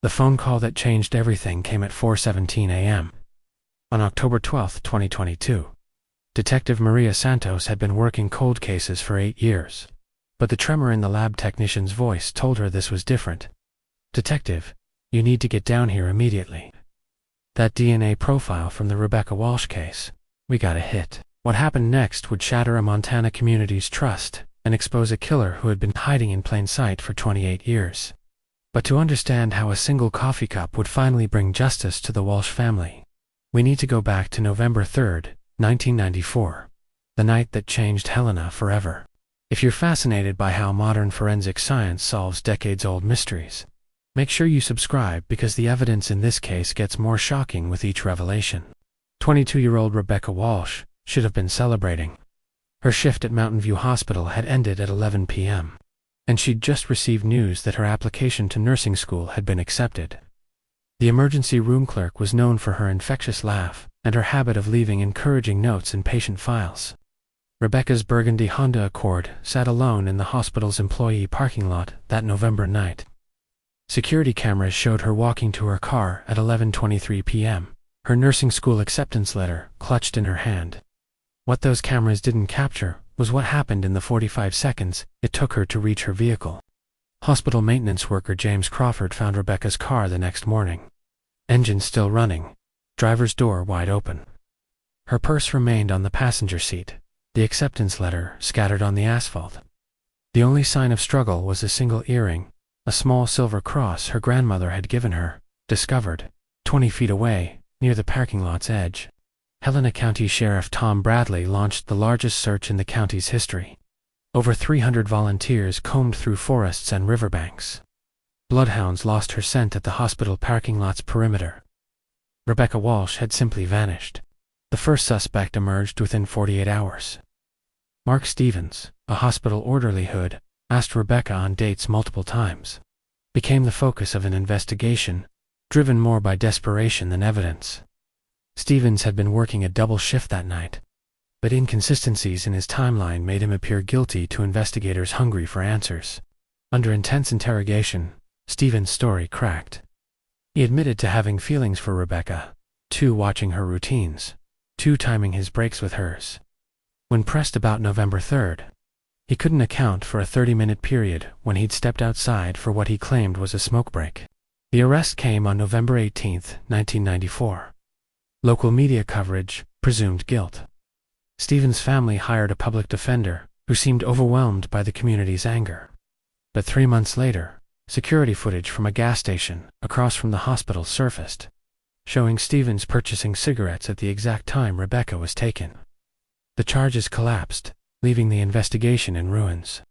The phone call that changed everything came at 4:17 a.m. on October 12, 2022. Detective Maria Santos had been working cold cases for 8 years. But the tremor in the lab technician's voice told her this was different. "Detective, you need to get down here immediately. That DNA profile from the Rebecca Walsh case. We got a hit." What happened next would shatter a Montana community's trust and expose a killer who had been hiding in plain sight for 28 years. But to understand how a single coffee cup would finally bring justice to the Walsh family, we need to go back to November 3, 1994, the night that changed Helena forever. If you're fascinated by how modern forensic science solves decades-old mysteries, make sure you subscribe because the evidence in this case gets more shocking with each revelation. 22-year-old Rebecca Walsh should have been celebrating. Her shift at Mountain View Hospital had ended at 11 p.m., and she'd just received news that her application to nursing school had been accepted. The emergency room clerk was known for her infectious laugh and her habit of leaving encouraging notes in patient files. Rebecca's burgundy Honda Accord sat alone in the hospital's employee parking lot that November night. Security cameras showed her walking to her car at 11:23 p.m., her nursing school acceptance letter clutched in her hand. What those cameras didn't capture was what happened in the 45 seconds it took her to reach her vehicle. Hospital maintenance worker James Crawford found Rebecca's car the next morning. Engine still running, driver's door wide open. Her purse remained on the passenger seat, the acceptance letter scattered on the asphalt. The only sign of struggle was a single earring, a small silver cross her grandmother had given her, discovered 20 feet away, near the parking lot's edge. Helena County Sheriff Tom Bradley launched the largest search in the county's history. Over 300 volunteers combed through forests and riverbanks. Bloodhounds lost her scent at the hospital parking lot's perimeter. Rebecca Walsh had simply vanished. The first suspect emerged within 48 hours. Mark Stevens, a hospital orderly who'd asked Rebecca on dates multiple times, became the focus of an investigation, driven more by desperation than evidence. Stevens had been working a double shift that night, but inconsistencies in his timeline made him appear guilty to investigators hungry for answers. Under intense interrogation, Stevens' story cracked. He admitted to having feelings for Rebecca, to watching her routines, to timing his breaks with hers. When pressed about November 3rd, he couldn't account for a 30-minute period when he'd stepped outside for what he claimed was a smoke break. The arrest came on November 18, 1994. Local media coverage presumed guilt. Stevens' family hired a public defender who seemed overwhelmed by the community's anger. But 3 months later, security footage from a gas station across from the hospital surfaced, showing Stevens purchasing cigarettes at the exact time Rebecca was taken. The charges collapsed, leaving the investigation in ruins.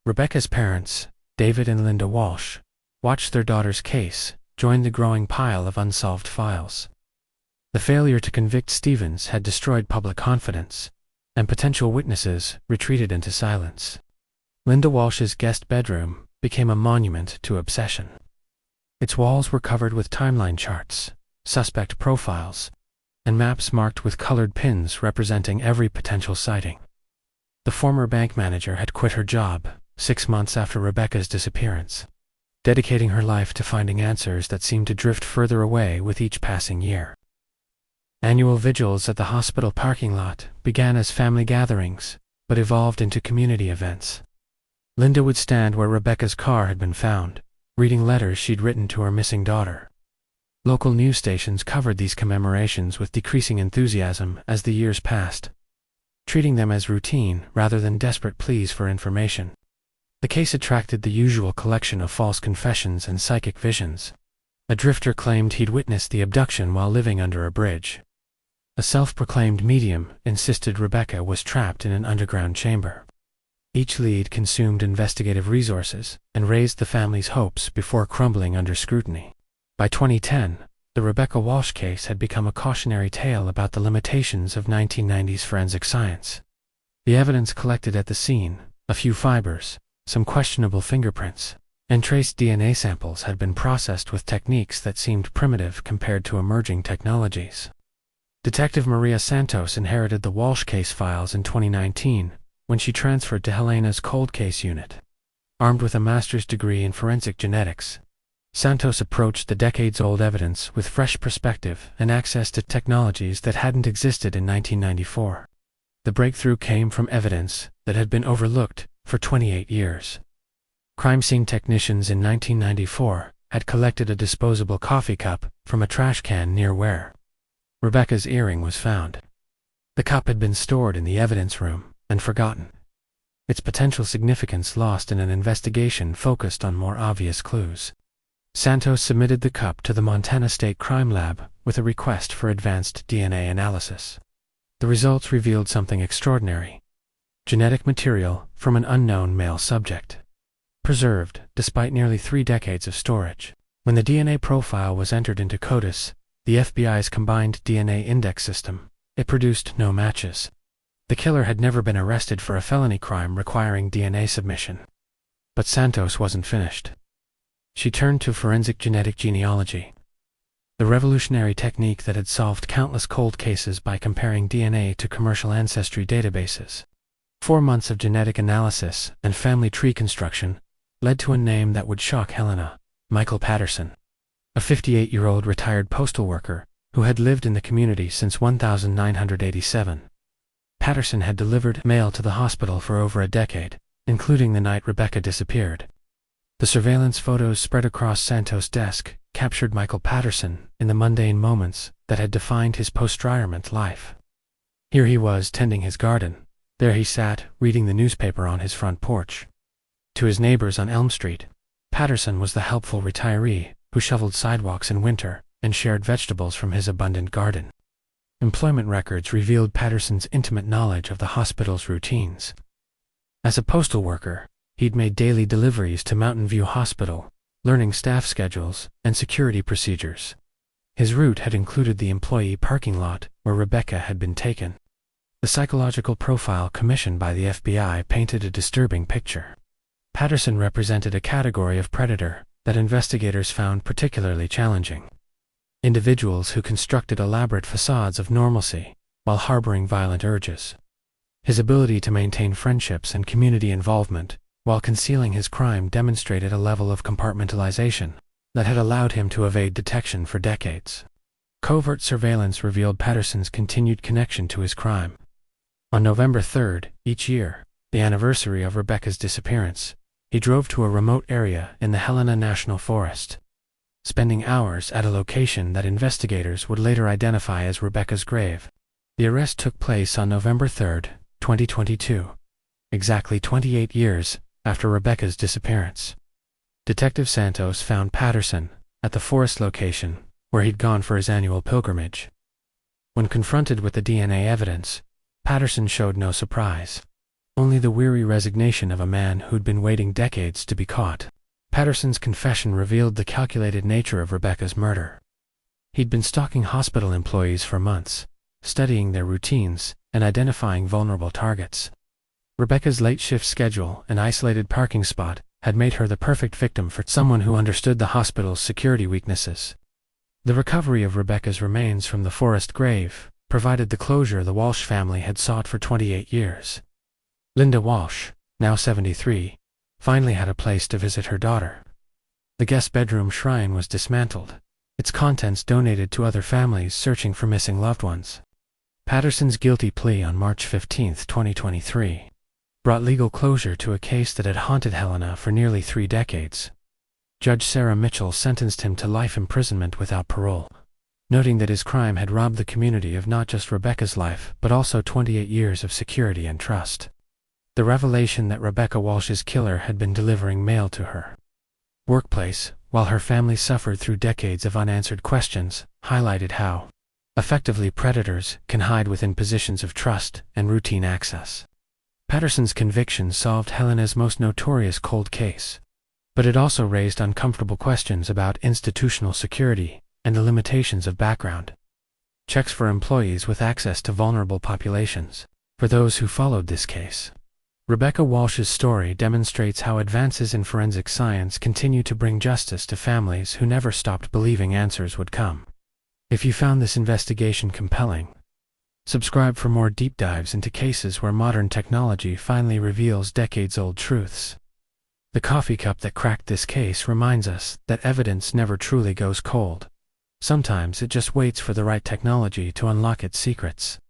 Rebecca's parents, David and Linda Walsh, watched their daughter's case join the growing pile of unsolved files. The failure to convict Stevens had destroyed public confidence, and potential witnesses retreated into silence. Linda Walsh's guest bedroom became a monument to obsession. Its walls were covered with timeline charts, suspect profiles, and maps marked with colored pins representing every potential sighting. The former bank manager had quit her job 6 months after Rebecca's disappearance, dedicating her life to finding answers that seemed to drift further away with each passing year. Annual vigils at the hospital parking lot began as family gatherings, but evolved into community events. Linda would stand where Rebecca's car had been found, reading letters she'd written to her missing daughter. Local news stations covered these commemorations with decreasing enthusiasm as the years passed, treating them as routine rather than desperate pleas for information. The case attracted the usual collection of false confessions and psychic visions. A drifter claimed he'd witnessed the abduction while living under a bridge. A self-proclaimed medium insisted Rebecca was trapped in an underground chamber. Each lead consumed investigative resources and raised the family's hopes before crumbling under scrutiny. By 2010, the Rebecca Walsh case had become a cautionary tale about the limitations of 1990s forensic science. The evidence collected at the scene, a few fibers, some questionable fingerprints, and trace DNA samples had been processed with techniques that seemed primitive compared to emerging technologies. Detective Maria Santos inherited the Walsh case files in 2019 when she transferred to Helena's cold case unit. Armed with a master's degree in forensic genetics, Santos approached the decades-old evidence with fresh perspective and access to technologies that hadn't existed in 1994. The breakthrough came from evidence that had been overlooked for 28 years. Crime scene technicians in 1994 had collected a disposable coffee cup from a trash can near where Rebecca's earring was found. The cup had been stored in the evidence room and forgotten, its potential significance lost in an investigation focused on more obvious clues. Santos submitted the cup to the Montana State Crime Lab with a request for advanced DNA analysis. The results revealed something extraordinary: genetic material from an unknown male subject, preserved despite nearly 3 decades of storage. When the DNA profile was entered into CODIS, the FBI's combined DNA index system, it produced no matches. The killer had never been arrested for a felony crime requiring DNA submission. But Santos wasn't finished. She turned to forensic genetic genealogy, the revolutionary technique that had solved countless cold cases by comparing DNA to commercial ancestry databases. 4 months of genetic analysis and family tree construction led to a name that would shock Helena: Michael Patterson, a 58-year-old retired postal worker who had lived in the community since 1987. Patterson had delivered mail to the hospital for over a decade, including the night Rebecca disappeared. The surveillance photos spread across Santos' desk captured Michael Patterson in the mundane moments that had defined his post-retirement life. Here he was tending his garden. There he sat, reading the newspaper on his front porch. To his neighbors on Elm Street, Patterson was the helpful retiree who shoveled sidewalks in winter and shared vegetables from his abundant garden. Employment records revealed Patterson's intimate knowledge of the hospital's routines. As a postal worker, he'd made daily deliveries to Mountain View Hospital, learning staff schedules and security procedures. His route had included the employee parking lot where Rebecca had been taken. The psychological profile commissioned by the FBI painted a disturbing picture. Patterson represented a category of predator that investigators found particularly challenging: individuals who constructed elaborate facades of normalcy while harboring violent urges. His ability to maintain friendships and community involvement while concealing his crime demonstrated a level of compartmentalization that had allowed him to evade detection for decades. Covert surveillance revealed Patterson's continued connection to his crime. On November 3rd, each year, the anniversary of Rebecca's disappearance, he drove to a remote area in the Helena National Forest, spending hours at a location that investigators would later identify as Rebecca's grave. The arrest took place on November 3rd, 2022, exactly 28 years after Rebecca's disappearance. Detective Santos found Patterson at the forest location where he'd gone for his annual pilgrimage. When confronted with the DNA evidence, Patterson showed no surprise, only the weary resignation of a man who'd been waiting decades to be caught. Patterson's confession revealed the calculated nature of Rebecca's murder. He'd been stalking hospital employees for months, studying their routines and identifying vulnerable targets. Rebecca's late shift schedule and isolated parking spot had made her the perfect victim for someone who understood the hospital's security weaknesses. The recovery of Rebecca's remains from the forest grave provided the closure the Walsh family had sought for 28 years. Linda Walsh, now 73, finally had a place to visit her daughter. The guest bedroom shrine was dismantled, its contents donated to other families searching for missing loved ones. Patterson's guilty plea on March 15, 2023, brought legal closure to a case that had haunted Helena for nearly 3 decades. Judge Sarah Mitchell sentenced him to life imprisonment without parole, noting that his crime had robbed the community of not just Rebecca's life but also 28 years of security and trust. The revelation that Rebecca Walsh's killer had been delivering mail to her workplace while her family suffered through decades of unanswered questions highlighted how effectively predators can hide within positions of trust and routine access. Patterson's conviction solved Helena's most notorious cold case, but it also raised uncomfortable questions about institutional security and the limitations of background checks for employees with access to vulnerable populations. For those who followed this case, Rebecca Walsh's story demonstrates how advances in forensic science continue to bring justice to families who never stopped believing answers would come. If you found this investigation compelling, subscribe for more deep dives into cases where modern technology finally reveals decades-old truths. The coffee cup that cracked this case reminds us that evidence never truly goes cold. Sometimes it just waits for the right technology to unlock its secrets.